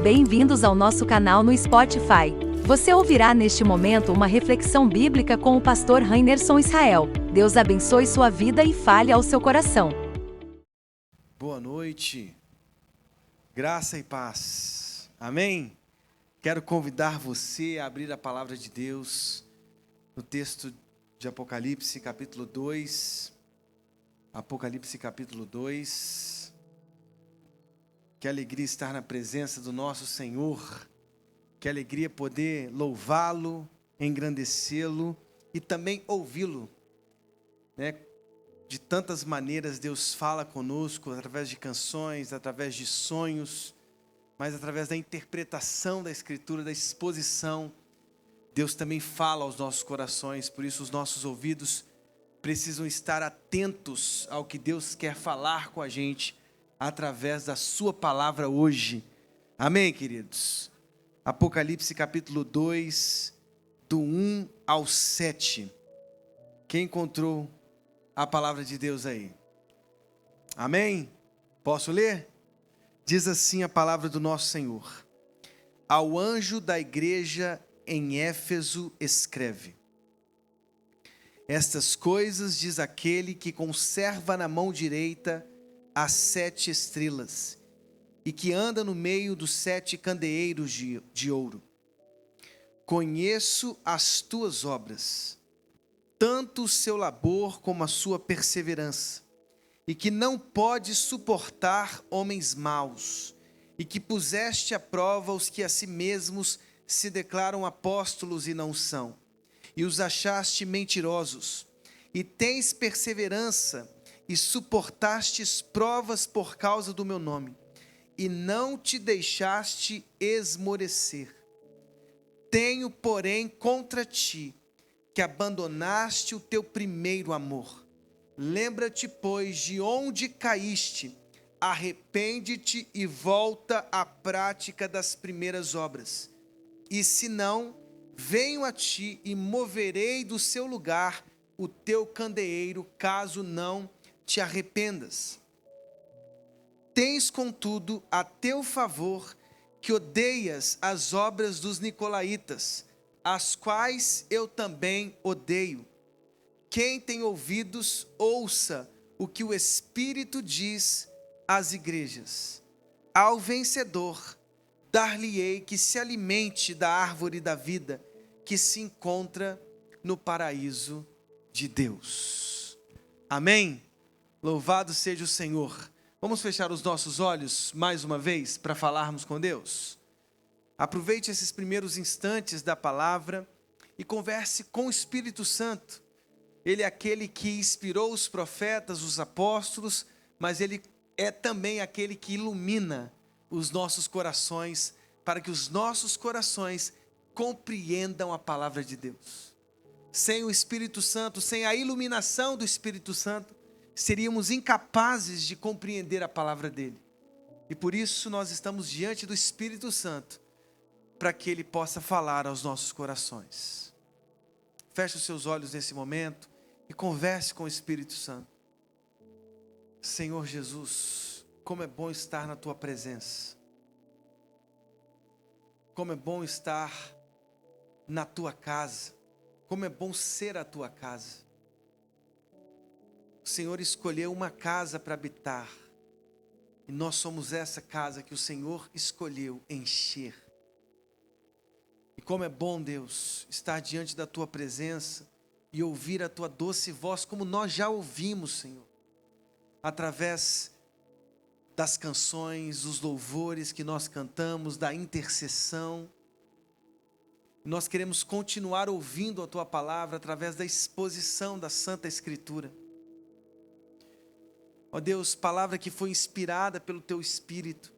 Bem-vindos ao nosso canal no Spotify. Você ouvirá neste momento uma reflexão bíblica com o pastor Rainerson Israel. Deus abençoe sua vida e fale ao seu coração. Boa noite, graça e paz, amém? Quero convidar você a abrir a palavra de Deus no texto de Apocalipse capítulo 2, Apocalipse capítulo 2, que alegria estar na presença do nosso Senhor, que alegria poder louvá-lo, engrandecê-lo e também ouvi-lo, né? De tantas maneiras Deus fala conosco, através de canções, através de sonhos, mas através da interpretação da Escritura, da exposição, Deus também fala aos nossos corações. Por isso os nossos ouvidos precisam estar atentos ao que Deus quer falar com a gente, através da sua palavra hoje. Amém, queridos? Apocalipse capítulo 2, do 1 ao 7. Quem encontrou a palavra de Deus aí? Amém? Posso ler? Diz assim a palavra do nosso Senhor: ao anjo da igreja em Éfeso escreve: estas coisas diz aquele que conserva na mão direita as 7 estrelas e que anda no meio dos 7 candeeiros de ouro. Conheço as tuas obras, tanto o seu labor como a sua perseverança, e que não pode suportar homens maus, e que puseste à prova os que a si mesmos se declaram apóstolos e não são, e os achaste mentirosos, e tens perseverança, e suportastes provas por causa do meu nome, e não te deixaste esmorecer. Tenho, porém, contra ti, que abandonaste o teu primeiro amor. Lembra-te, pois, de onde caíste, arrepende-te e volta à prática das primeiras obras. E se não, venho a ti e moverei do seu lugar o teu candeeiro, caso não te arrependas. Tens, contudo, a teu favor que odeias as obras dos nicolaítas, as quais eu também odeio. Quem tem ouvidos, ouça o que o Espírito diz às igrejas. Ao vencedor, dar-lhe-ei que se alimente da árvore da vida, que se encontra no paraíso de Deus. Amém? Louvado seja o Senhor. Vamos fechar os nossos olhos mais uma vez para falarmos com Deus? Aproveite esses primeiros instantes da palavra e converse com o Espírito Santo. Ele é aquele que inspirou os profetas, os apóstolos, mas ele é também aquele que ilumina os nossos corações, para que os nossos corações compreendam a palavra de Deus. Sem o Espírito Santo, sem a iluminação do Espírito Santo, seríamos incapazes de compreender a palavra dele. E por isso nós estamos diante do Espírito Santo, para que ele possa falar aos nossos corações. Feche os seus olhos nesse momento e converse com o Espírito Santo. Senhor Jesus, como é bom estar na tua presença. Como é bom estar na tua casa. Como é bom ser a tua casa. O Senhor escolheu uma casa para habitar. E nós somos essa casa que o Senhor escolheu encher. E como é bom, Deus, estar diante da tua presença e ouvir a tua doce voz, como nós já ouvimos, Senhor, através das canções, dos louvores que nós cantamos, da intercessão. Nós queremos continuar ouvindo a tua palavra através da exposição da Santa Escritura. Ó Deus, palavra que foi inspirada pelo teu Espírito,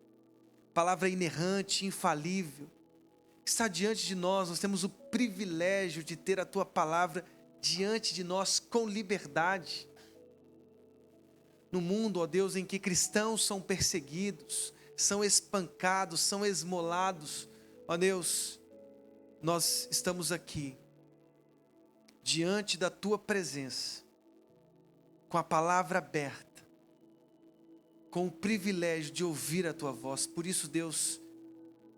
palavra inerrante, infalível, está diante de nós. Nós temos o privilégio de ter a tua palavra diante de nós com liberdade. No mundo, ó Deus, em que cristãos são perseguidos, são espancados, são esmolados, ó Deus, nós estamos aqui, diante da tua presença, com a palavra aberta, com o privilégio de ouvir a tua voz. Por isso, Deus,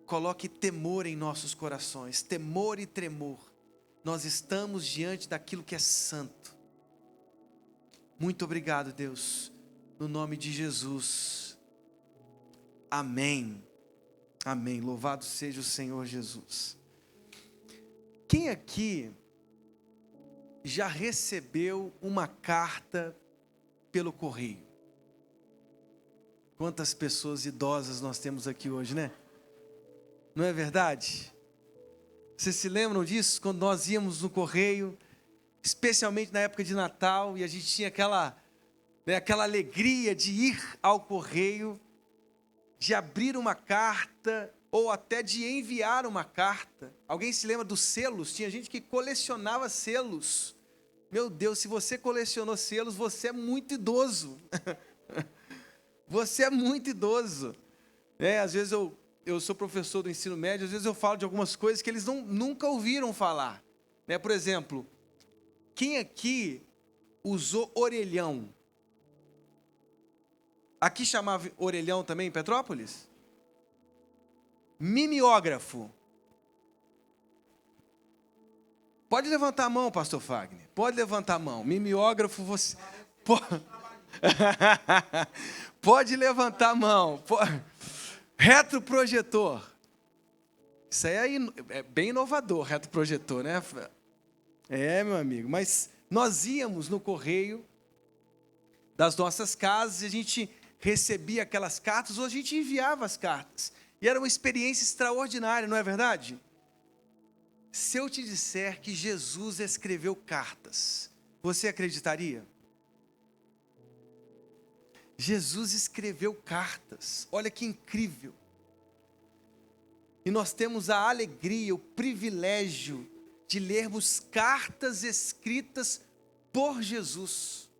coloque temor em nossos corações, temor e tremor. Nós estamos diante daquilo que é santo. Muito obrigado, Deus, no nome de Jesus. Amém. Amém. Louvado seja o Senhor Jesus. Quem aqui já recebeu uma carta pelo correio? Quantas pessoas idosas nós temos aqui hoje, né? Não é verdade? Vocês se lembram disso? Quando nós íamos no correio, especialmente na época de Natal, e a gente tinha aquela alegria de ir ao correio, de abrir uma carta, ou até de enviar uma carta. Alguém se lembra dos selos? Tinha gente que colecionava selos. Meu Deus, se você colecionou selos, você é muito idoso. Você é muito idoso. Às vezes eu sou professor do ensino médio, às vezes eu falo de algumas coisas que eles nunca ouviram falar. Por exemplo, quem aqui usou orelhão? Aqui chamava orelhão também em Petrópolis? Mimeógrafo. Pode levantar a mão, pastor Fagner. Pode levantar a mão. Mimeógrafo, você... Pode levantar a mão. Retroprojetor. Isso aí é bem inovador, retroprojetor, né? Meu amigo. Mas nós íamos no correio das nossas casas e a gente recebia aquelas cartas ou a gente enviava as cartas. E era uma experiência extraordinária, não é verdade? Se eu te disser que Jesus escreveu cartas, você acreditaria? Jesus escreveu cartas, olha que incrível. E nós temos a alegria, o privilégio de lermos cartas escritas por Jesus.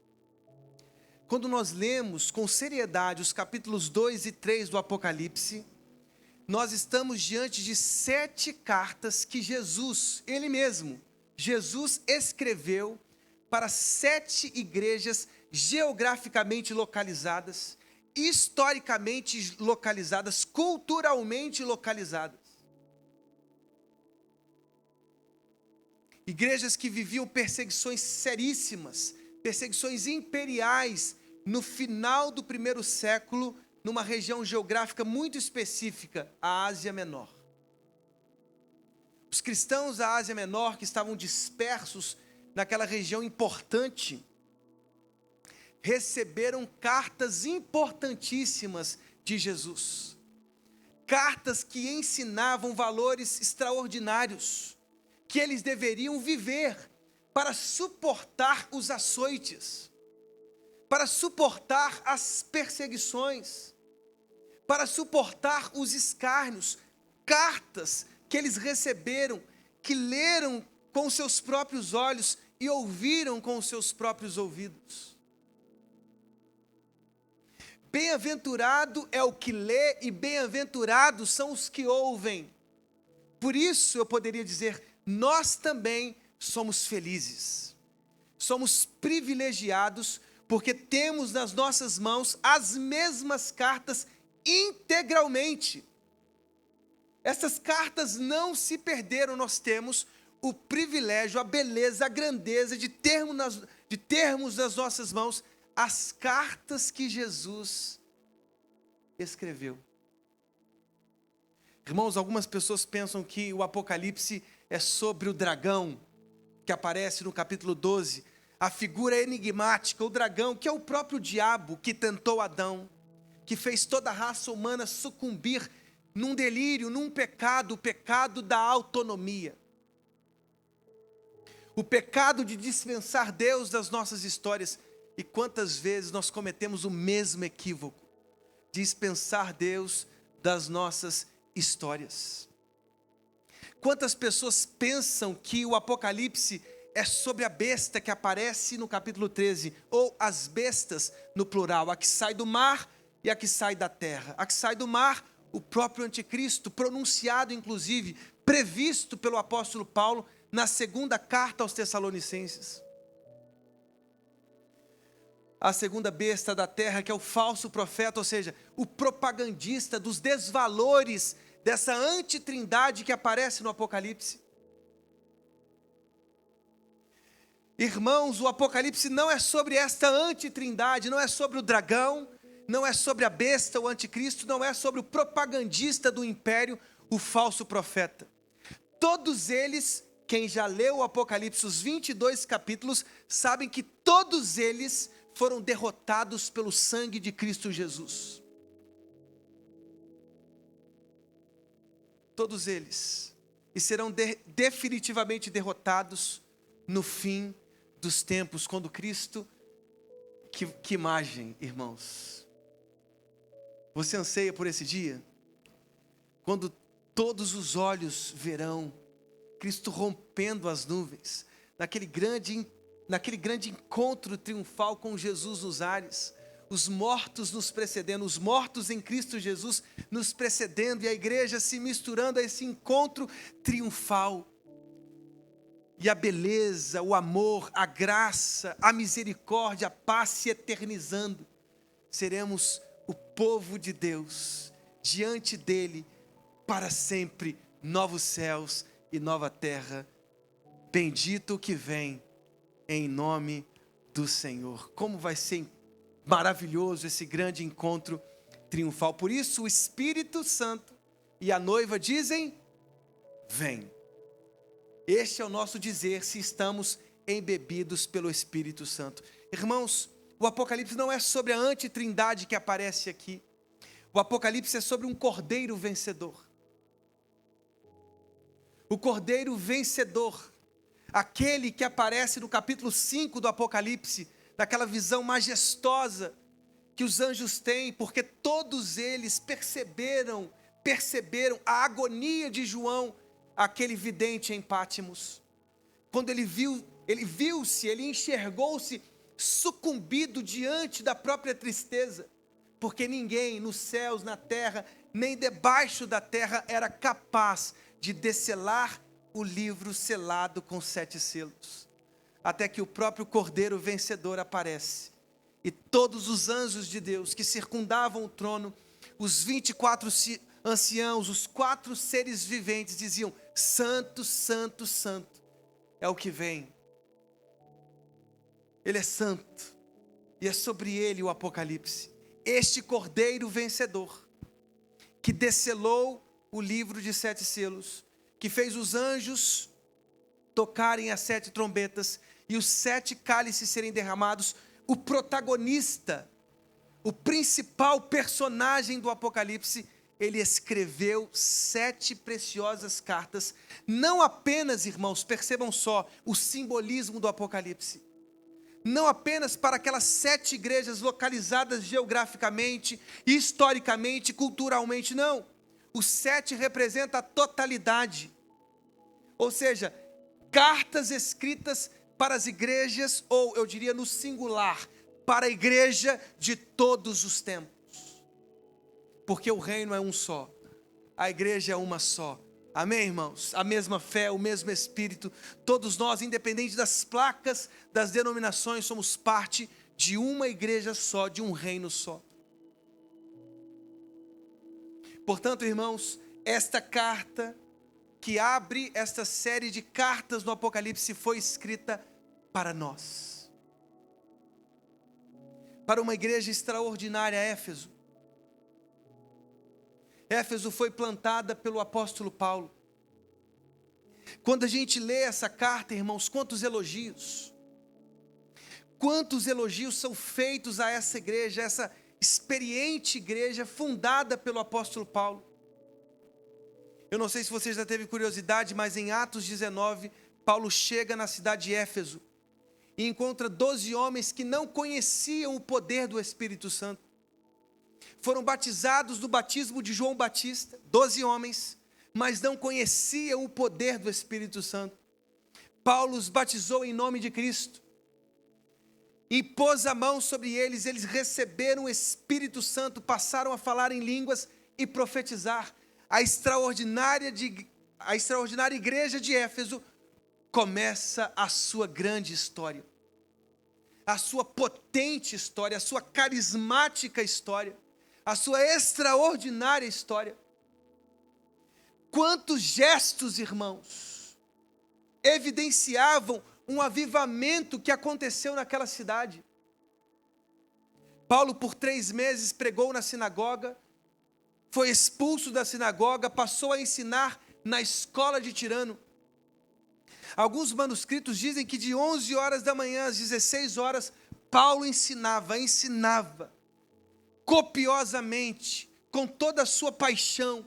Quando nós lemos com seriedade os capítulos 2 e 3 do Apocalipse, nós estamos diante de 7 cartas que Jesus, Ele mesmo, Jesus escreveu para 7 igrejas geograficamente localizadas, historicamente localizadas, culturalmente localizadas. Igrejas que viviam perseguições seríssimas, perseguições imperiais no final do 1º século, numa região geográfica muito específica, a Ásia Menor. Os cristãos da Ásia Menor, que estavam dispersos naquela região importante, receberam cartas importantíssimas de Jesus. Cartas que ensinavam valores extraordinários, que eles deveriam viver para suportar os açoites, para suportar as perseguições, para suportar os escárnios. Cartas que eles receberam, que leram com seus próprios olhos e ouviram com os seus próprios ouvidos. Bem-aventurado é o que lê e bem-aventurados são os que ouvem. Por isso eu poderia dizer, nós também somos felizes. Somos privilegiados porque temos nas nossas mãos as mesmas cartas integralmente. Essas cartas não se perderam, nós temos o privilégio, a beleza, a grandeza de termos nas nossas mãos as cartas que Jesus escreveu. Irmãos, algumas pessoas pensam que o Apocalipse é sobre o dragão, que aparece no capítulo 12, a figura enigmática, o dragão, que é o próprio diabo que tentou Adão, que fez toda a raça humana sucumbir num delírio, num pecado, o pecado da autonomia. O pecado de dispensar Deus das nossas histórias. E quantas vezes nós cometemos o mesmo equívoco, dispensar Deus das nossas histórias. Quantas pessoas pensam que o Apocalipse é sobre a besta que aparece no capítulo 13, ou as bestas no plural, a que sai do mar e a que sai da terra. A que sai do mar, o próprio anticristo, pronunciado inclusive, previsto pelo apóstolo Paulo na 2ª carta aos Tessalonicenses. A segunda besta da terra, que é o falso profeta, ou seja, o propagandista dos desvalores dessa antitrindade que aparece no Apocalipse. Irmãos, o Apocalipse não é sobre esta antitrindade, não é sobre o dragão, não é sobre a besta, o anticristo, não é sobre o propagandista do império, o falso profeta. Todos eles, quem já leu o Apocalipse, os 22 capítulos, sabem que todos eles foram derrotados pelo sangue de Cristo Jesus. Todos eles. E serão definitivamente derrotados no fim dos tempos, quando Cristo... Que imagem, irmãos. Você anseia por esse dia? Quando todos os olhos verão Cristo rompendo as nuvens, naquele grande encontro triunfal com Jesus nos ares, os mortos nos precedendo, os mortos em Cristo Jesus nos precedendo, e a igreja se misturando a esse encontro triunfal. E a beleza, o amor, a graça, a misericórdia, a paz se eternizando. Seremos o povo de Deus, diante dele, para sempre, novos céus e nova terra. Bendito o que vem, em nome do Senhor. Como vai ser maravilhoso esse grande encontro triunfal. Por isso o Espírito Santo e a noiva dizem: vem. Este é o nosso dizer, se estamos embebidos pelo Espírito Santo. Irmãos, o Apocalipse não é sobre a antitrindade que aparece aqui. O Apocalipse é sobre um cordeiro vencedor. O cordeiro vencedor, aquele que aparece no capítulo 5 do Apocalipse, daquela visão majestosa que os anjos têm, porque todos eles perceberam a agonia de João, aquele vidente em Pátimos. Quando ele enxergou-se sucumbido diante da própria tristeza, porque ninguém nos céus, na terra, nem debaixo da terra era capaz de descelar o livro selado com 7 selos, até que o próprio Cordeiro vencedor aparece, e todos os anjos de Deus que circundavam o trono, os 24 anciãos, os 4 seres viventes diziam: santo, santo, santo é o que vem. Ele é santo, e é sobre ele o Apocalipse. Este Cordeiro vencedor, que descelou o livro de 7 selos, que fez os anjos tocarem as 7 trombetas e os 7 cálices serem derramados. O protagonista, o principal personagem do Apocalipse, ele escreveu 7 preciosas cartas, não apenas, irmãos, percebam só o simbolismo do Apocalipse, não apenas para aquelas 7 igrejas localizadas geograficamente, historicamente, culturalmente, não. O 7 representa a totalidade, ou seja, cartas escritas para as igrejas, ou eu diria no singular, para a igreja de todos os tempos. Porque o reino é um só, a igreja é uma só. Amém, irmãos? A mesma fé, o mesmo Espírito. Todos nós, independente das placas, das denominações, somos parte de uma igreja só, de um reino só. Portanto, irmãos, esta carta que abre esta série de cartas no Apocalipse foi escrita para nós. Para uma igreja extraordinária, Éfeso. Éfeso foi plantada pelo apóstolo Paulo. Quando a gente lê essa carta, irmãos, quantos elogios são feitos a essa igreja, essa experiente igreja fundada pelo apóstolo Paulo. Eu não sei se você já teve curiosidade, mas em Atos 19, Paulo chega na cidade de Éfeso e encontra 12 homens que não conheciam o poder do Espírito Santo. Foram batizados no batismo de João Batista, 12 homens, mas não conheciam o poder do Espírito Santo. Paulo os batizou em nome de Cristo, impôs a mão sobre eles, eles receberam o Espírito Santo, passaram a falar em línguas e profetizar. A extraordinária igreja de Éfeso começa a sua grande história, a sua potente história, a sua carismática história, a sua extraordinária história. Quantos gestos, irmãos, evidenciavam um avivamento que aconteceu naquela cidade. Paulo, por 3 meses, pregou na sinagoga, foi expulso da sinagoga, passou a ensinar na escola de Tirano. Alguns manuscritos dizem que de 11 horas da manhã às 16 horas, Paulo ensinava copiosamente, com toda a sua paixão.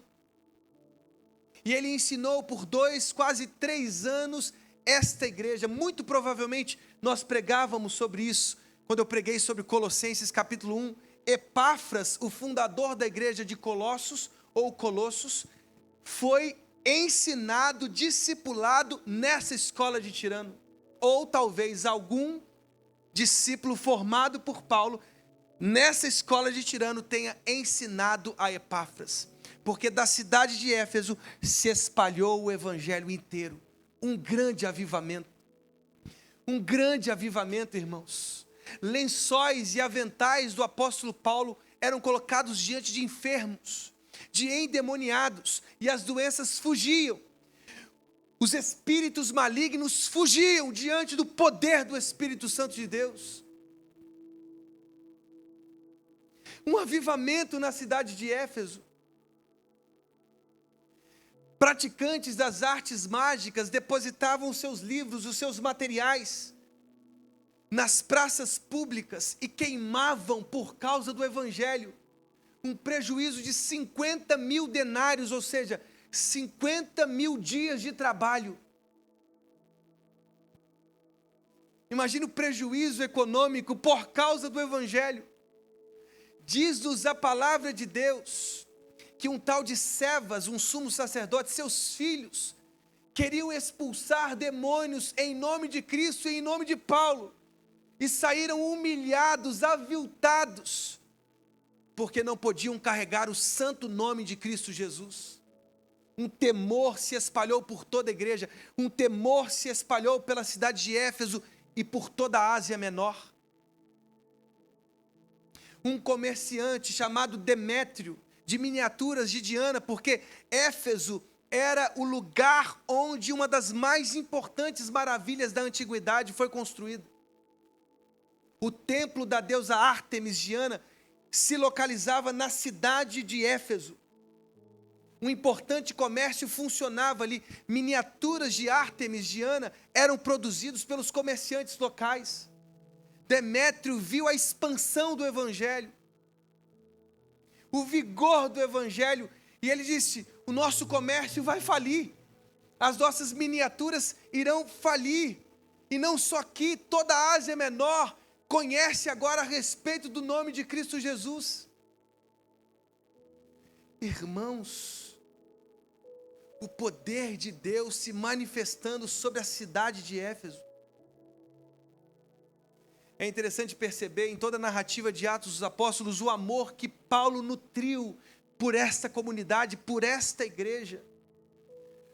E ele ensinou por 2, quase 3 anos esta igreja. Muito provavelmente nós pregávamos sobre isso, quando eu preguei sobre Colossenses capítulo 1. Epáfras, o fundador da igreja de Colossos, ou Colossos, foi ensinado, discipulado nessa escola de Tirano. Ou talvez algum discípulo formado por Paulo nessa escola de Tirano tenha ensinado a Epáfras. Porque da cidade de Éfeso se espalhou o evangelho inteiro. Um grande avivamento. Um grande avivamento, irmãos. Lençóis e aventais do apóstolo Paulo eram colocados diante de enfermos, de endemoniados, e as doenças fugiam. Os espíritos malignos fugiam diante do poder do Espírito Santo de Deus. Um avivamento na cidade de Éfeso. Praticantes das artes mágicas depositavam os seus livros, os seus materiais nas praças públicas e queimavam por causa do evangelho. Um prejuízo de 50 mil denários, ou seja, 50 mil dias de trabalho. Imagina o prejuízo econômico por causa do evangelho. Diz-nos a palavra de Deus que um tal de Cefas, um sumo sacerdote, seus filhos, queriam expulsar demônios em nome de Cristo e em nome de Paulo, e saíram humilhados, aviltados, porque não podiam carregar o santo nome de Cristo Jesus. Um temor se espalhou por toda a igreja, um temor se espalhou pela cidade de Éfeso e por toda a Ásia Menor. Um comerciante chamado Demétrio, de miniaturas de Diana, porque Éfeso era o lugar onde uma das mais importantes maravilhas da antiguidade foi construída. O templo da deusa Ártemis Diana se localizava na cidade de Éfeso. Um importante comércio funcionava ali. Miniaturas de Ártemis Diana eram produzidos pelos comerciantes locais. Demétrio viu a expansão do evangelho, o vigor do evangelho, e ele disse: o nosso comércio vai falir, as nossas miniaturas irão falir, e não só aqui, toda a Ásia Menor conhece agora a respeito do nome de Cristo Jesus. Irmãos, o poder de Deus se manifestando sobre a cidade de Éfeso. É interessante perceber em toda a narrativa de Atos dos Apóstolos o amor que Paulo nutriu por esta comunidade, por esta igreja.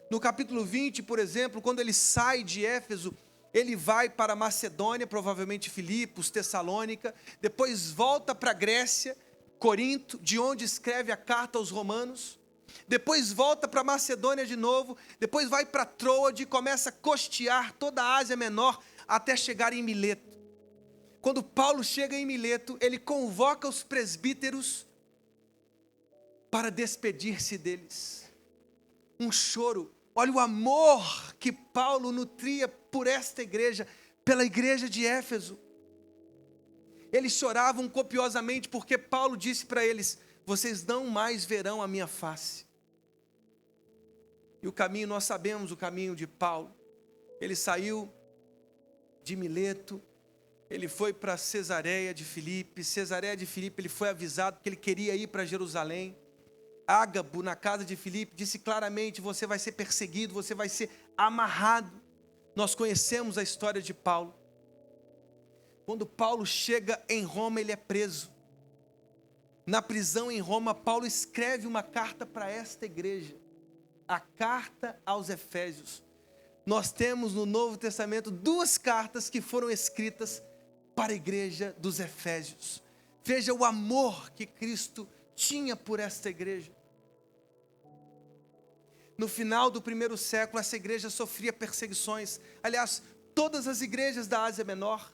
No capítulo 20, por exemplo, quando ele sai de Éfeso, ele vai para Macedônia, provavelmente Filipos, Tessalônica, depois volta para a Grécia, Corinto, de onde escreve a carta aos Romanos, depois volta para Macedônia de novo, depois vai para Troade e começa a costear toda a Ásia Menor até chegar em Mileto. Quando Paulo chega em Mileto, ele convoca os presbíteros para despedir-se deles. Um choro. Olha o amor que Paulo nutria por esta igreja, pela igreja de Éfeso. Eles choravam copiosamente porque Paulo disse para eles: vocês não mais verão a minha face. E o caminho, nós sabemos o caminho de Paulo. Ele saiu de Mileto, ele foi para Cesareia de Filipe. Cesareia de Filipe, ele foi avisado que ele queria ir para Jerusalém. Ágabo, na casa de Filipe, disse claramente: você vai ser perseguido, você vai ser amarrado. Nós conhecemos a história de Paulo. Quando Paulo chega em Roma, ele é preso. Na prisão em Roma, Paulo escreve uma carta para esta igreja, a carta aos Efésios. Nós temos no Novo Testamento 2 cartas que foram escritas para a igreja dos Efésios. Veja o amor que Cristo tinha por esta igreja. No final do primeiro século, essa igreja sofria perseguições. Aliás, todas as igrejas da Ásia Menor,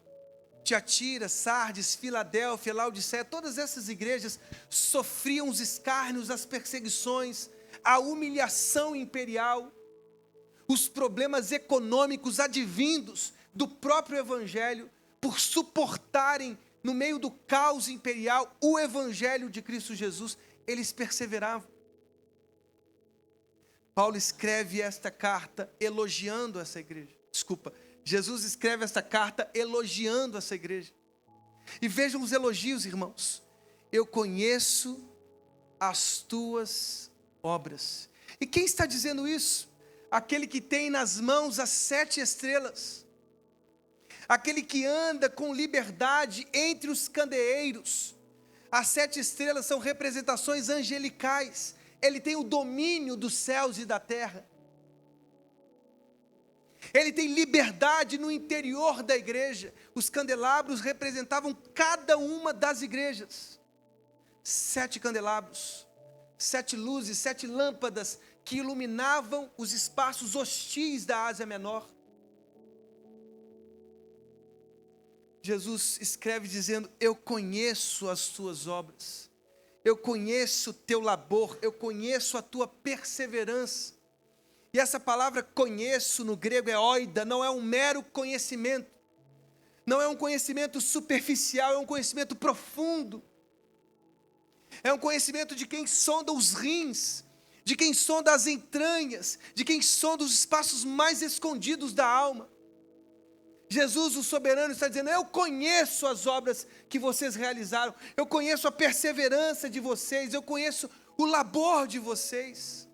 Tiatira, Sardes, Filadélfia, Laodiceia, todas essas igrejas sofriam os escárnios, as perseguições, a humilhação imperial, os problemas econômicos advindos do próprio evangelho, por suportarem no meio do caos imperial o evangelho de Cristo Jesus, eles perseveravam. Paulo escreve esta carta elogiando essa igreja. Jesus escreve esta carta elogiando essa igreja. E vejam os elogios, irmãos. Eu conheço as tuas obras. E quem está dizendo isso? Aquele que tem nas mãos as 7 estrelas. Aquele que anda com liberdade entre os candeeiros. As 7 estrelas são representações angelicais. Ele tem o domínio dos céus e da terra. Ele tem liberdade no interior da igreja. Os candelabros representavam cada uma das igrejas. 7 candelabros, 7 luzes, 7 lâmpadas que iluminavam os espaços hostis da Ásia Menor. Jesus escreve dizendo: eu conheço as tuas obras. Eu conheço o teu labor, eu conheço a tua perseverança. E essa palavra conheço no grego é oida, não é um mero conhecimento. Não é um conhecimento superficial, é um conhecimento profundo. É um conhecimento de quem sonda os rins, de quem sonda as entranhas, de quem sonda os espaços mais escondidos da alma. Jesus, o soberano, está dizendo: eu conheço as obras que vocês realizaram, eu conheço a perseverança de vocês, eu conheço o labor de vocês.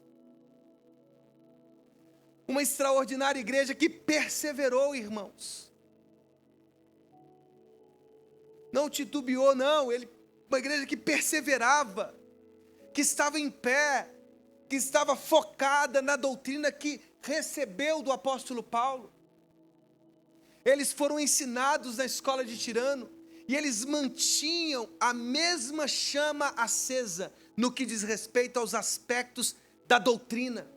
Uma extraordinária igreja que perseverou, irmãos. Não titubeou, não. Uma igreja que perseverava, que estava em pé, que estava focada na doutrina que recebeu do apóstolo Paulo. Eles foram ensinados na escola de Tirano e eles mantinham a mesma chama acesa no que diz respeito aos aspectos da doutrina.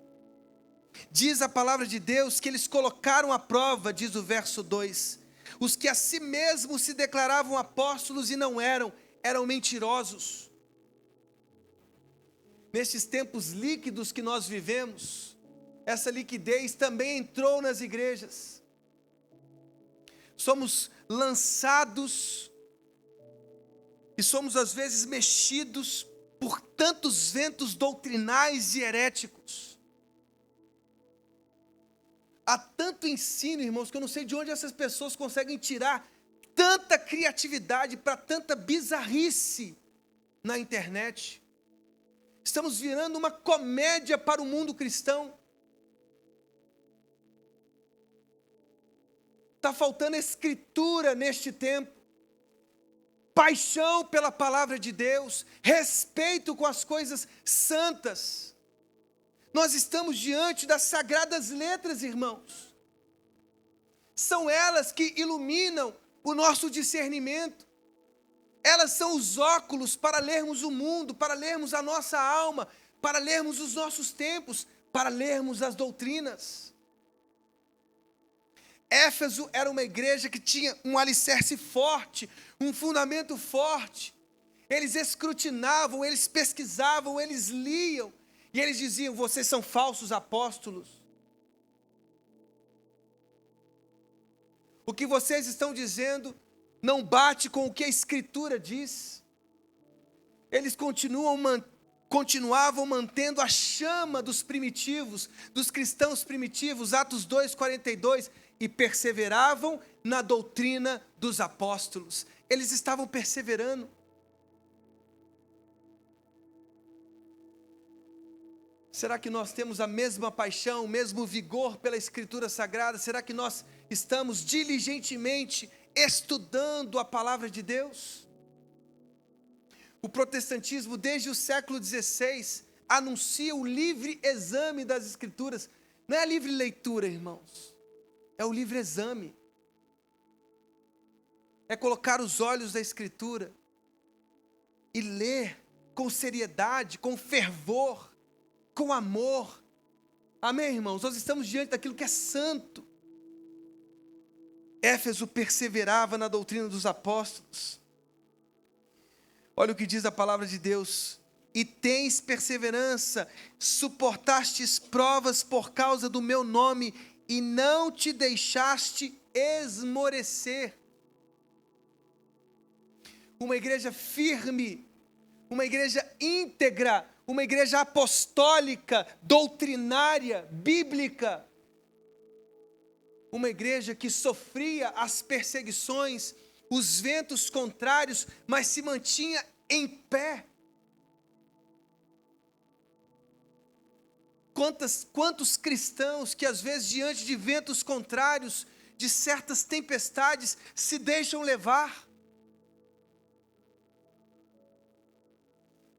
Diz a palavra de Deus que eles colocaram à prova, diz o verso 2, os que a si mesmos se declaravam apóstolos e não eram mentirosos. Nestes tempos líquidos que nós vivemos, essa liquidez também entrou nas igrejas. Somos lançados e somos às vezes mexidos por tantos ventos doutrinais e heréticos. Há tanto ensino, irmãos, que eu não sei de onde essas pessoas conseguem tirar tanta criatividade para tanta bizarrice na internet. Estamos virando uma comédia para o mundo cristão. Está faltando escritura neste tempo, paixão pela palavra de Deus, respeito com as coisas santas. Nós estamos diante das sagradas letras, irmãos. São elas que iluminam o nosso discernimento. Elas são os óculos para lermos o mundo, para lermos a nossa alma, para lermos os nossos tempos, para lermos as doutrinas. Éfeso era uma igreja que tinha um alicerce forte, um fundamento forte. Eles escrutinavam, eles pesquisavam, eles liam. E eles diziam: vocês são falsos apóstolos. O que vocês estão dizendo não bate com o que a Escritura diz. Eles continuavam mantendo a chama dos primitivos, dos cristãos primitivos, Atos 2:42, e perseveravam na doutrina dos apóstolos. Eles estavam perseverando. Será que nós temos a mesma paixão, o mesmo vigor pela Escritura Sagrada? Será que nós estamos diligentemente estudando a palavra de Deus? O protestantismo, desde o século XVI, anuncia o livre exame das Escrituras. Não é a livre leitura, irmãos. É o livre exame. É colocar os olhos da Escritura e ler com seriedade, com fervor, com amor. Amém, irmãos? Nós estamos diante daquilo que é santo. Éfeso perseverava na doutrina dos apóstolos. Olha o que diz a palavra de Deus. E tens perseverança, suportastes provas por causa do meu nome, e não te deixaste esmorecer. Uma igreja firme, uma igreja íntegra, uma igreja apostólica, doutrinária, bíblica. Uma igreja que sofria as perseguições, os ventos contrários, mas se mantinha em pé. Quantos cristãos que às vezes diante de ventos contrários, de certas tempestades, se deixam levar.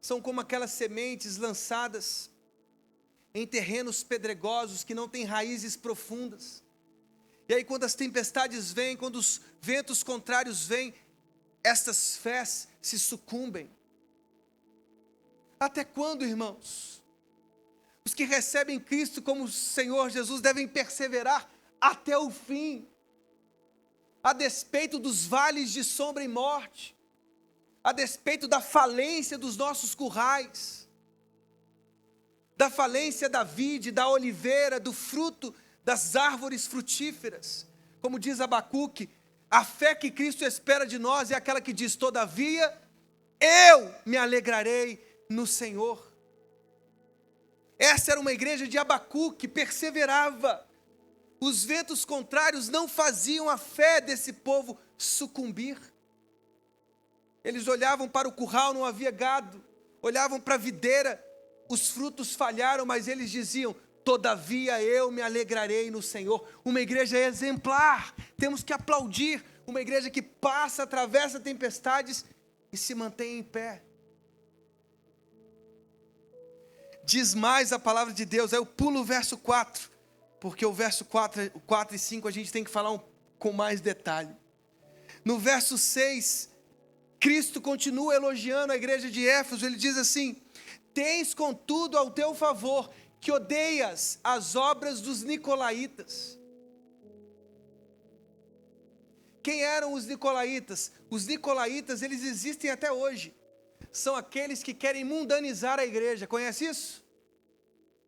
São como aquelas sementes lançadas em terrenos pedregosos que não têm raízes profundas. E aí quando as tempestades vêm, quando os ventos contrários vêm, estas fés se sucumbem. Até quando, irmãos? Os que recebem Cristo como Senhor Jesus devem perseverar até o fim, a despeito dos vales de sombra e morte, a despeito da falência dos nossos currais, da falência da vide, da oliveira, do fruto das árvores frutíferas. Como diz Abacuque, a fé que Cristo espera de nós é aquela que diz: todavia, eu me alegrarei no Senhor. Essa era uma igreja de Abacuque, perseverava. Os ventos contrários não faziam a fé desse povo sucumbir. Eles olhavam para o curral, não havia gado. Olhavam para a videira, os frutos falharam, mas eles diziam: todavia eu me alegrarei no Senhor. Uma igreja exemplar, temos que aplaudir. Uma igreja que passa, atravessa tempestades e se mantém em pé. Diz mais a palavra de Deus. Aí eu pulo o verso 4, porque o verso 4 e 5 a gente tem que falar com mais detalhe. No verso 6, Cristo continua elogiando a igreja de Éfeso. Ele diz assim: tens contudo ao teu favor que odeias as obras dos nicolaítas. Quem eram os nicolaítas? Os nicolaítas, eles existem até hoje. São aqueles que querem mundanizar a igreja. Conhece isso?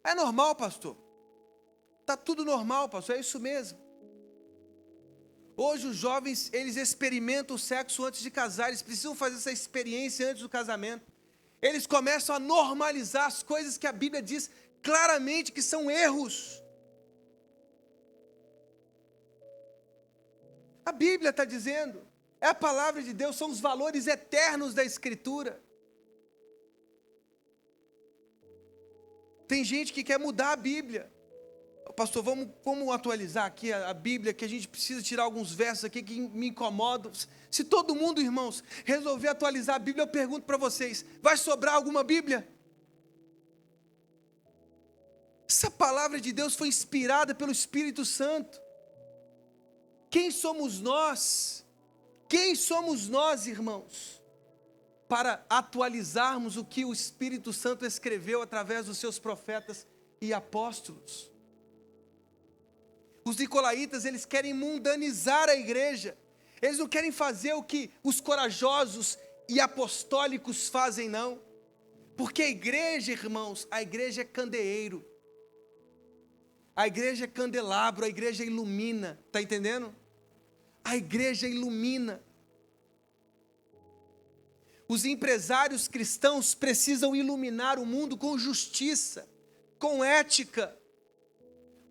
É normal, pastor. Está tudo normal, pastor. É isso mesmo. Hoje os jovens, eles experimentam o sexo antes de casar. Eles precisam fazer essa experiência antes do casamento. Eles começam a normalizar as coisas que a Bíblia diz claramente que são erros. A Bíblia está dizendo, é a palavra de Deus, são os valores eternos da Escritura. Tem gente que quer mudar a Bíblia. Pastor, vamos atualizar aqui a Bíblia, que a gente precisa tirar alguns versos aqui que me incomodam. Se todo mundo, irmãos, resolver atualizar a Bíblia, eu pergunto para vocês, vai sobrar alguma Bíblia? Essa palavra de Deus foi inspirada pelo Espírito Santo. Quem somos nós? Quem somos nós, irmãos, para atualizarmos o que o Espírito Santo escreveu através dos seus profetas e apóstolos? Os nicolaítas, eles querem mundanizar a igreja. Eles não querem fazer o que os corajosos e apostólicos fazem, não. Porque a igreja, irmãos, a igreja é candeeiro. A igreja é candelabro, a igreja ilumina. Está entendendo? A igreja ilumina. Os empresários cristãos precisam iluminar o mundo com justiça, com ética.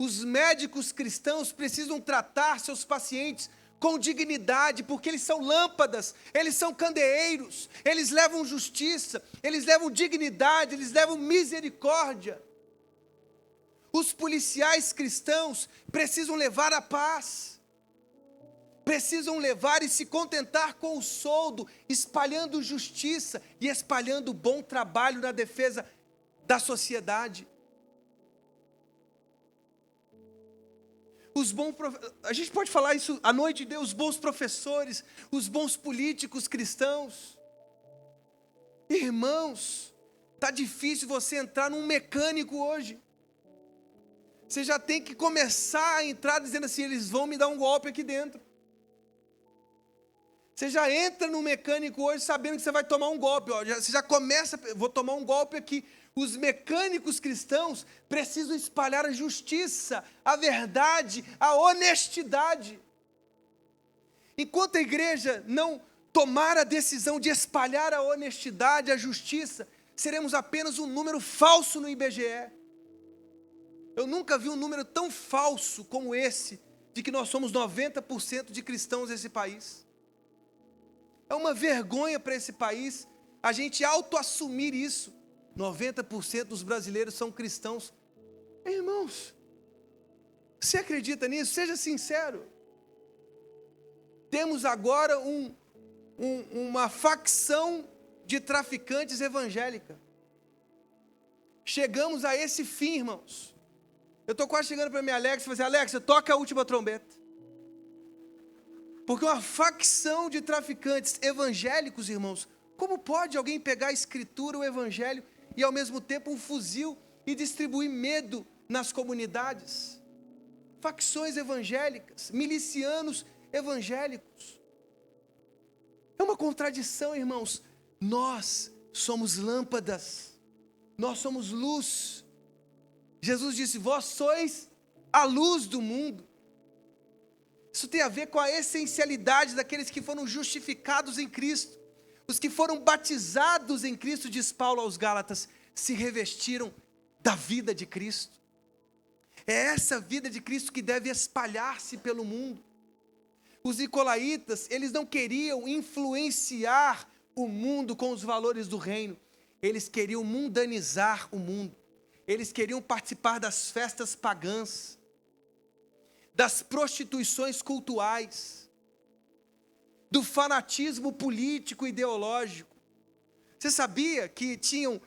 Os médicos cristãos precisam tratar seus pacientes com dignidade, porque eles são lâmpadas, eles são candeeiros, eles levam justiça, eles levam dignidade, eles levam misericórdia. Os policiais cristãos precisam levar a paz, precisam levar e se contentar com o soldo, espalhando justiça e espalhando bom trabalho na defesa da sociedade. A gente pode falar isso à noite de Deus, os bons professores, os bons políticos cristãos. Irmãos, está difícil você entrar num mecânico hoje. Você já tem que começar a entrar dizendo assim, eles vão me dar um golpe aqui dentro. Você já entra no mecânico hoje sabendo que você vai tomar um golpe. Ó, você já começa, vou tomar um golpe aqui. Os mecânicos cristãos precisam espalhar a justiça, a verdade, a honestidade. Enquanto a igreja não tomar a decisão de espalhar a honestidade, a justiça, seremos apenas um número falso no IBGE. Eu nunca vi um número tão falso como esse, de que nós somos 90% de cristãos nesse país. É uma vergonha para esse país a gente autoassumir isso. 90% dos brasileiros são cristãos. Irmãos, você acredita nisso? Seja sincero. Temos agora uma facção de traficantes evangélica. Chegamos a esse fim, irmãos. Eu estou quase chegando para minha Alexa e falei assim, Alexa, toca a última trombeta. Porque uma facção de traficantes evangélicos, irmãos, como pode alguém pegar a escritura, o evangelho, e ao mesmo tempo um fuzil e distribuir medo nas comunidades? Facções evangélicas, milicianos evangélicos. É uma contradição, irmãos. Nós somos lâmpadas, nós somos luz. Jesus disse, vós sois a luz do mundo. Isso tem a ver com a essencialidade daqueles que foram justificados em Cristo. Os que foram batizados em Cristo, diz Paulo aos Gálatas, se revestiram da vida de Cristo. É essa vida de Cristo que deve espalhar-se pelo mundo. Os nicolaítas, eles não queriam influenciar o mundo com os valores do reino. Eles queriam mundanizar o mundo. Eles queriam participar das festas pagãs, das prostituições cultuais, do fanatismo político e ideológico. Você sabia que tinham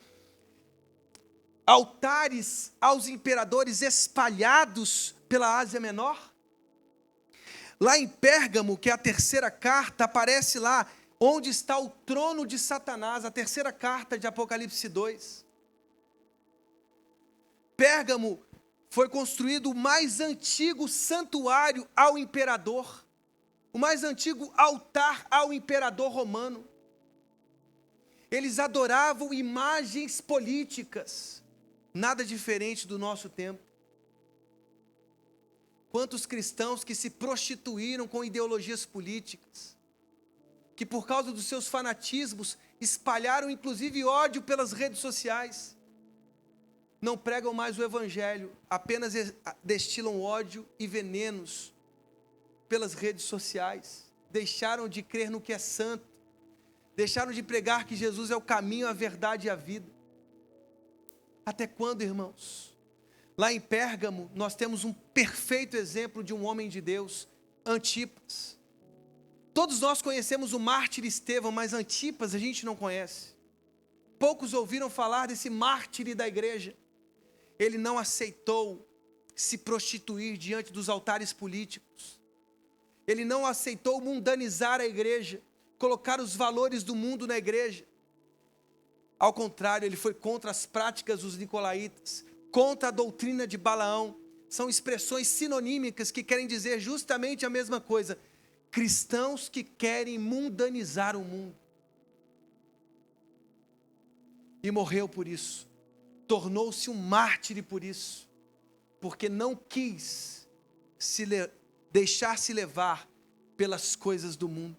altares aos imperadores espalhados pela Ásia Menor? Lá em Pérgamo, que é a terceira carta, aparece lá onde está o trono de Satanás, a terceira carta de Apocalipse 2. Pérgamo foi construído o mais antigo santuário ao imperador, o mais antigo altar ao imperador romano. Eles adoravam imagens políticas, nada diferente do nosso tempo. Quantos cristãos que se prostituíram com ideologias políticas, que por causa dos seus fanatismos espalharam inclusive ódio pelas redes sociais. Não pregam mais o evangelho, apenas destilam ódio e venenos pelas redes sociais. Deixaram de crer no que é santo. Deixaram de pregar que Jesus é o caminho, a verdade e a vida. Até quando, irmãos? Lá em Pérgamo, nós temos um perfeito exemplo de um homem de Deus, Antipas. Todos nós conhecemos o mártir Estevão, mas Antipas a gente não conhece. Poucos ouviram falar desse mártir da igreja. Ele não aceitou se prostituir diante dos altares políticos. Ele não aceitou mundanizar a igreja, colocar os valores do mundo na igreja. Ao contrário, ele foi contra as práticas dos nicolaítas, contra a doutrina de Balaão. São expressões sinonímicas que querem dizer justamente a mesma coisa. Cristãos que querem mundanizar o mundo. E morreu por isso. Tornou-se um mártir por isso, porque não quis deixar-se levar pelas coisas do mundo.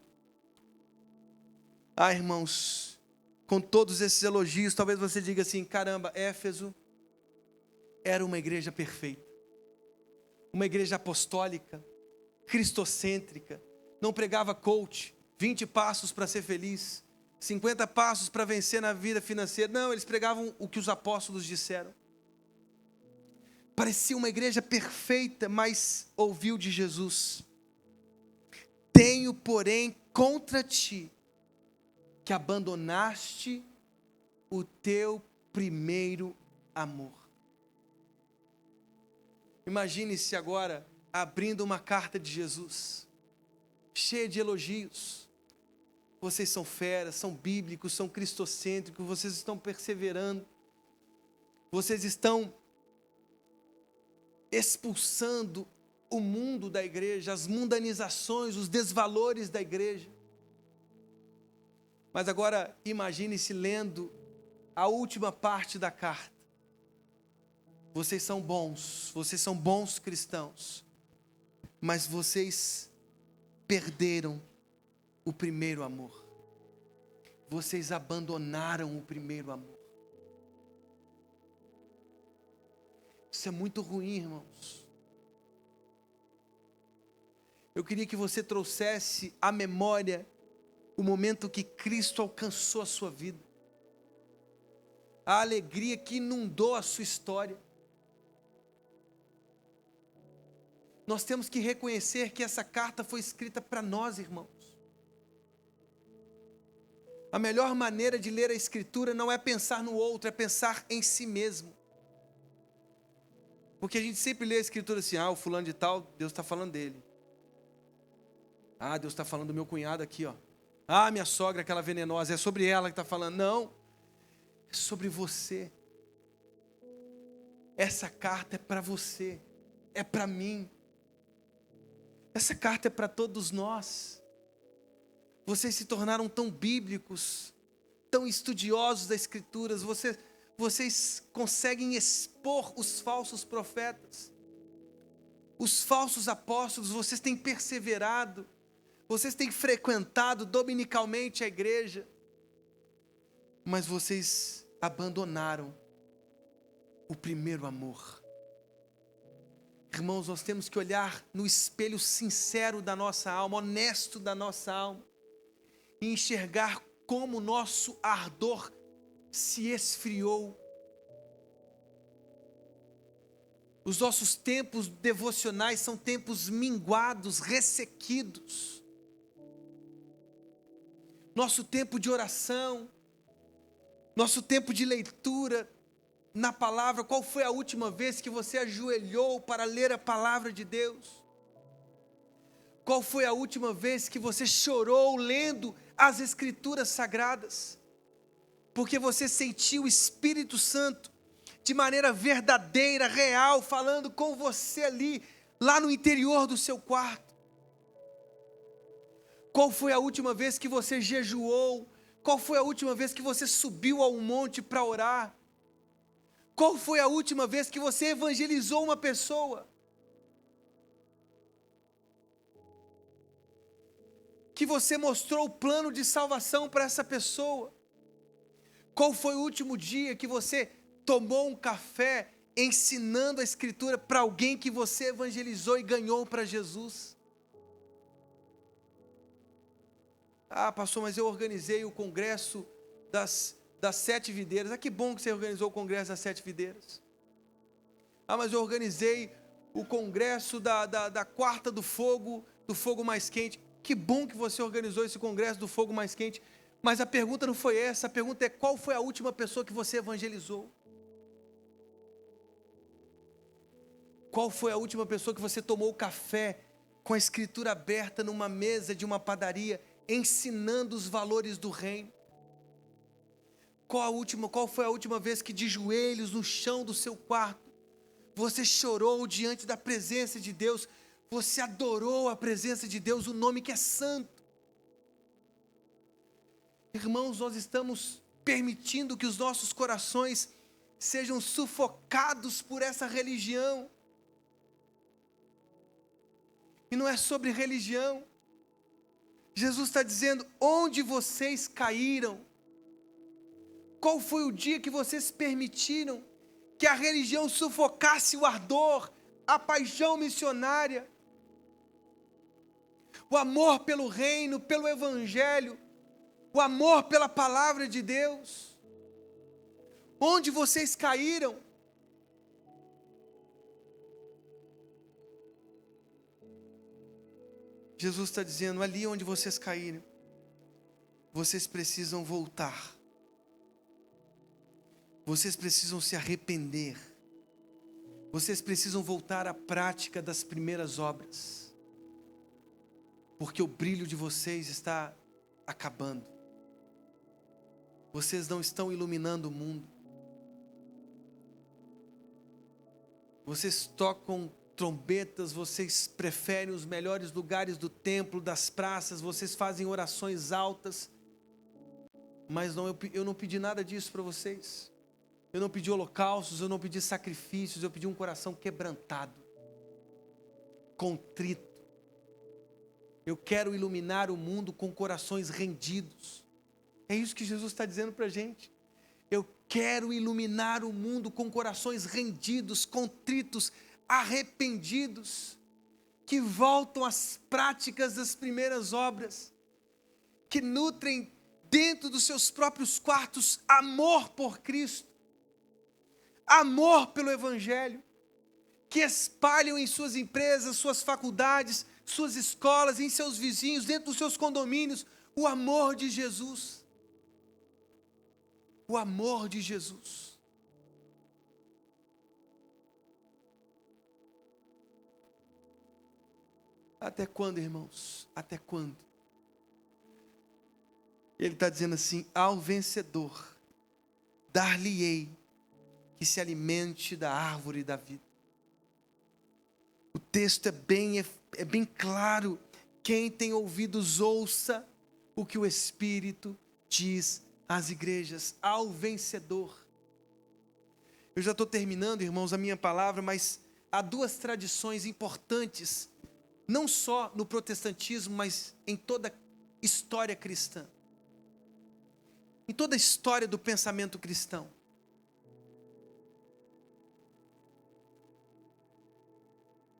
Ah, irmãos, com todos esses elogios, talvez você diga assim, caramba, Éfeso era uma igreja perfeita, uma igreja apostólica, cristocêntrica, não pregava coach, 20 passos para ser feliz, 50 passos para vencer na vida financeira. Não, eles pregavam o que os apóstolos disseram. Parecia uma igreja perfeita, mas ouviu de Jesus. Tenho, porém, contra ti, que abandonaste o teu primeiro amor. Imagine-se agora abrindo uma carta de Jesus, cheia de elogios. Vocês são feras, são bíblicos, são cristocêntricos, vocês estão perseverando, vocês estão expulsando o mundo da igreja, as mundanizações, os desvalores da igreja. Mas agora imagine-se lendo a última parte da carta. Vocês são bons cristãos, mas vocês perderam o primeiro amor. Vocês abandonaram o primeiro amor. Isso é muito ruim, irmãos. Eu queria que você trouxesse à memória o momento que Cristo alcançou a sua vida, a alegria que inundou a sua história. Nós temos que reconhecer que essa carta foi escrita para nós, irmãos. A melhor maneira de ler a Escritura não é pensar no outro, é pensar em si mesmo. Porque a gente sempre lê a Escritura assim, o fulano de tal, Deus está falando dele. Deus está falando do meu cunhado aqui, ó. Minha sogra, aquela venenosa, é sobre ela que está falando. Não, é sobre você. Essa carta é para você, é para mim. Essa carta é para todos nós. Vocês se tornaram tão bíblicos, tão estudiosos das Escrituras, vocês conseguem expor os falsos profetas, os falsos apóstolos, vocês têm perseverado, vocês têm frequentado dominicalmente a igreja, mas vocês abandonaram o primeiro amor. Irmãos, nós temos que olhar no espelho sincero da nossa alma, honesto da nossa alma, e enxergar como o nosso ardor se esfriou. Os nossos tempos devocionais são tempos minguados, ressequidos. Nosso tempo de oração, nosso tempo de leitura na palavra. Qual foi a última vez que você ajoelhou para ler a palavra de Deus? Qual foi a última vez que você chorou lendo as Escrituras Sagradas? Porque você sentiu o Espírito Santo de maneira verdadeira, real, falando com você ali, lá no interior do seu quarto. Qual foi a última vez que você jejuou? Qual foi a última vez que você subiu ao monte para orar? Qual foi a última vez que você evangelizou uma pessoa? Que você mostrou o plano de salvação para essa pessoa? Qual foi o último dia que você tomou um café ensinando a Escritura para alguém que você evangelizou e ganhou para Jesus? Pastor, mas eu organizei o congresso das 7 videiras. Que bom que você organizou o congresso das 7 videiras. Mas eu organizei o congresso da quarta do fogo mais quente. Que bom que você organizou esse congresso do fogo mais quente. Mas a pergunta não foi essa, a pergunta é: qual foi a última pessoa que você evangelizou? Qual foi a última pessoa que você tomou café com a Escritura aberta numa mesa de uma padaria, ensinando os valores do reino? Qual foi a última vez que de joelhos no chão do seu quarto, você chorou diante da presença de Deus, você adorou a presença de Deus, o nome que é santo? Irmãos, nós estamos permitindo que os nossos corações sejam sufocados por essa religião. E não é sobre religião. Jesus está dizendo: onde vocês caíram? Qual foi o dia que vocês permitiram que a religião sufocasse o ardor, a paixão missionária, o amor pelo reino, pelo evangelho, o amor pela palavra de Deus? Onde vocês caíram? Jesus está dizendo: ali onde vocês caíram, vocês precisam voltar. Vocês precisam se arrepender. Vocês precisam voltar à prática das primeiras obras. Porque o brilho de vocês está acabando. Vocês não estão iluminando o mundo. Vocês tocam trombetas, vocês preferem os melhores lugares do templo, das praças, vocês fazem orações altas. Mas eu não pedi nada disso para vocês. Eu não pedi holocaustos, eu não pedi sacrifícios, eu pedi um coração quebrantado, contrito. Eu quero iluminar o mundo com corações rendidos. É isso que Jesus está dizendo para a gente. Eu quero iluminar o mundo com corações rendidos, contritos, arrependidos, que voltam às práticas das primeiras obras, que nutrem dentro dos seus próprios quartos amor por Cristo, amor pelo Evangelho, que espalham em suas empresas, suas faculdades, suas escolas, em seus vizinhos, dentro dos seus condomínios, o amor de Jesus. O amor de Jesus. Até quando, irmãos? Até quando? Ele está dizendo assim: ao vencedor, dar-lhe-ei que se alimente da árvore da vida. O texto é bem claro. Quem tem ouvidos, ouça o que o Espírito diz às igrejas. Ao vencedor. Eu já estou terminando, irmãos, a minha palavra, mas há duas tradições importantes, não só no protestantismo, mas em toda a história cristã. Em toda a história do pensamento cristão.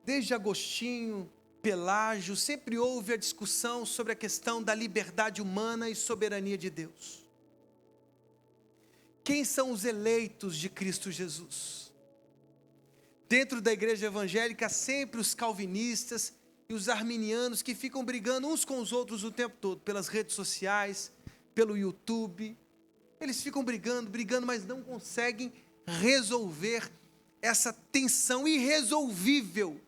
Desde Agostinho, Pelágio, sempre houve a discussão sobre a questão da liberdade humana e soberania de Deus. Quem são os eleitos de Cristo Jesus? Dentro da igreja evangélica, sempre os calvinistas e os arminianos que ficam brigando uns com os outros o tempo todo, pelas redes sociais, pelo YouTube. Eles ficam brigando, mas não conseguem resolver essa tensão irresolvível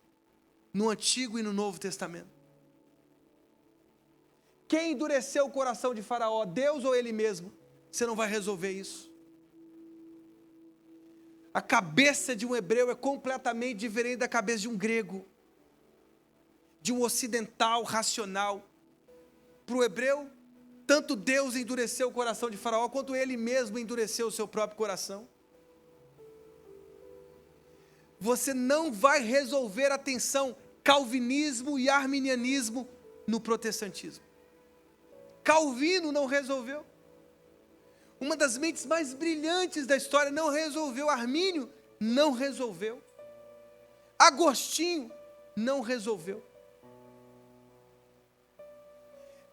no Antigo e no Novo Testamento. Quem endureceu o coração de Faraó, Deus ou ele mesmo? Você não vai resolver isso. A cabeça de um hebreu é completamente diferente da cabeça de um grego, de um ocidental racional. Para o hebreu, tanto Deus endureceu o coração de Faraó, quanto ele mesmo endureceu o seu próprio coração. Você não vai resolver a tensão calvinismo e arminianismo no protestantismo. Calvino não resolveu. Uma das mentes mais brilhantes da história não resolveu. Armínio não resolveu. Agostinho não resolveu.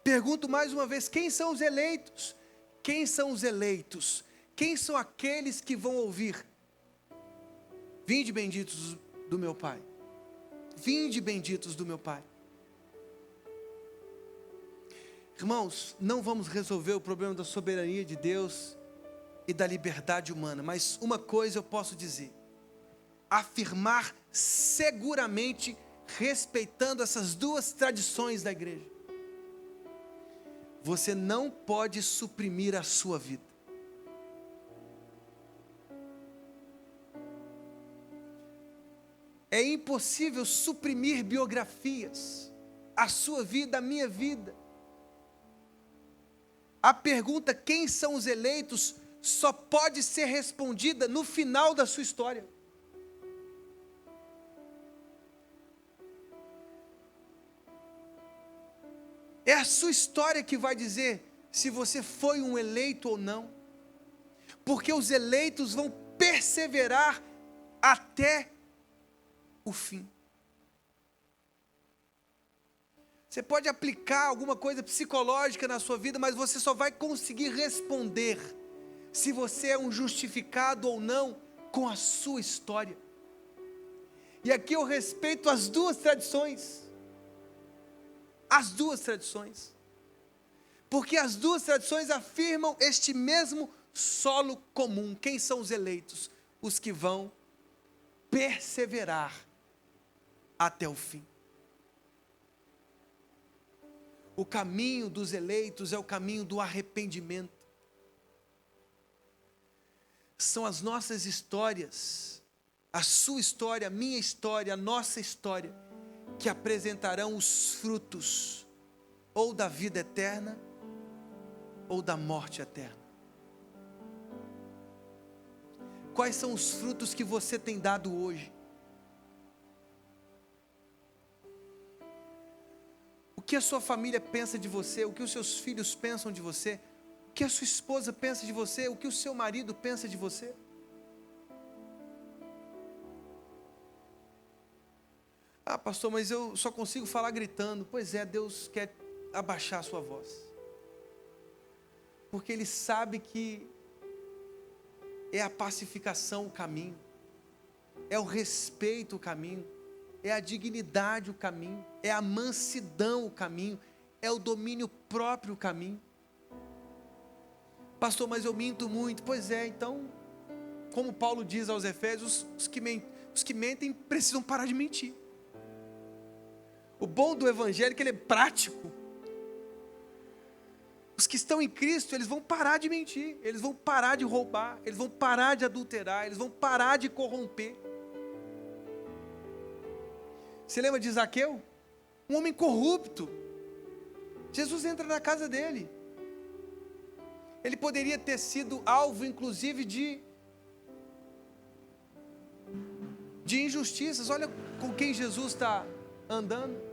Pergunto mais uma vez: quem são os eleitos? Quem são os eleitos? Quem são aqueles que vão ouvir? Vinde benditos do meu Pai. Vinde benditos do meu Pai. Irmãos, não vamos resolver o problema da soberania de Deus e da liberdade humana, mas uma coisa eu posso dizer: afirmar seguramente, respeitando essas duas tradições da igreja. Você não pode suprimir a sua vida. É impossível suprimir biografias, a sua vida, a minha vida. A pergunta quem são os eleitos só pode ser respondida no final da sua história. É a sua história que vai dizer se você foi um eleito ou não. Porque os eleitos vão perseverar até o fim. Você pode aplicar alguma coisa psicológica na sua vida, mas você só vai conseguir responder se você é um justificado ou não com a sua história. E aqui eu respeito as duas tradições. As duas tradições. Porque as duas tradições afirmam este mesmo solo comum. Quem são os eleitos? Os que vão perseverar até o fim. O caminho dos eleitos é o caminho do arrependimento. São as nossas histórias, a sua história, a minha história, a nossa história, que apresentarão os frutos ou da vida eterna ou da morte eterna. Quais são os frutos que você tem dado hoje? O que a sua família pensa de você? O que os seus filhos pensam de você? O que a sua esposa pensa de você? O que o seu marido pensa de você? Ah, pastor, mas eu só consigo falar gritando. Pois é, Deus quer abaixar a sua voz. Porque Ele sabe que é a pacificação o caminho, é o respeito o caminho, é a dignidade o caminho, é a mansidão o caminho, é o domínio próprio o caminho. Pastor, mas eu minto muito. Pois é, então, como Paulo diz aos Efésios, os que mentem precisam parar de mentir. O bom do Evangelho é que ele é prático. Os que estão em Cristo, eles vão parar de mentir, eles vão parar de roubar, eles vão parar de adulterar, eles vão parar de corromper. Você lembra de Zaqueu? Um homem corrupto. Jesus entra na casa dele. Ele poderia ter sido alvo, inclusive, de injustiças. Olha com quem Jesus está andando.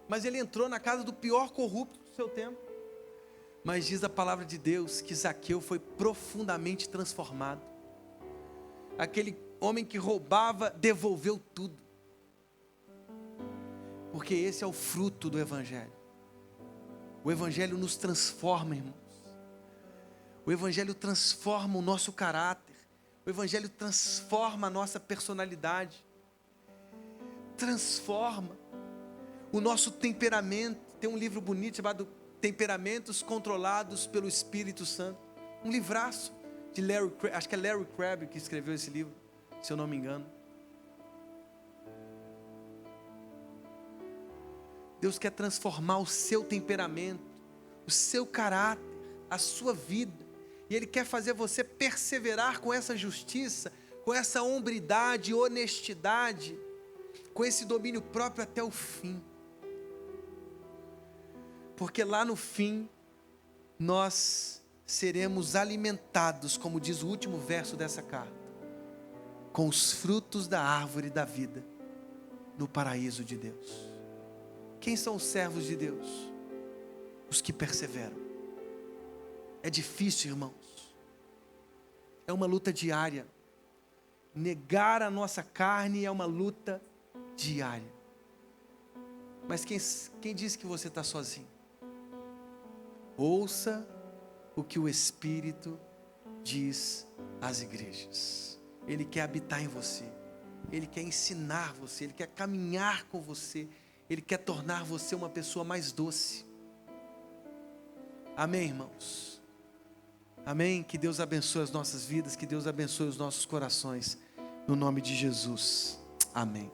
Mas ele entrou na casa do pior corrupto do seu tempo. Mas diz a palavra de Deus que Zaqueu foi profundamente transformado. Aquele homem que roubava, devolveu tudo. Porque esse é o fruto do Evangelho. O Evangelho nos transforma, irmãos. O Evangelho transforma o nosso caráter. O Evangelho transforma a nossa personalidade. Transforma o nosso temperamento. Tem um livro bonito chamado Temperamentos Controlados pelo Espírito Santo. Um livraço de acho que é Larry Crabb que escreveu esse livro, se eu não me engano. Deus quer transformar o seu temperamento, o seu caráter, a sua vida. E Ele quer fazer você perseverar com essa justiça, com essa hombridade, honestidade, com esse domínio próprio até o fim. Porque lá no fim, nós seremos alimentados, como diz o último verso dessa carta, com os frutos da árvore da vida, no paraíso de Deus. Quem são os servos de Deus? Os que perseveram. É difícil, irmãos. É uma luta diária. Negar a nossa carne é uma luta diária. Mas quem disse que você está sozinho? Ouça o que o Espírito diz às igrejas. Ele quer habitar em você. Ele quer ensinar você. Ele quer caminhar com você. Ele quer tornar você uma pessoa mais doce. Amém, irmãos? Amém? Que Deus abençoe as nossas vidas. Que Deus abençoe os nossos corações. No nome de Jesus. Amém.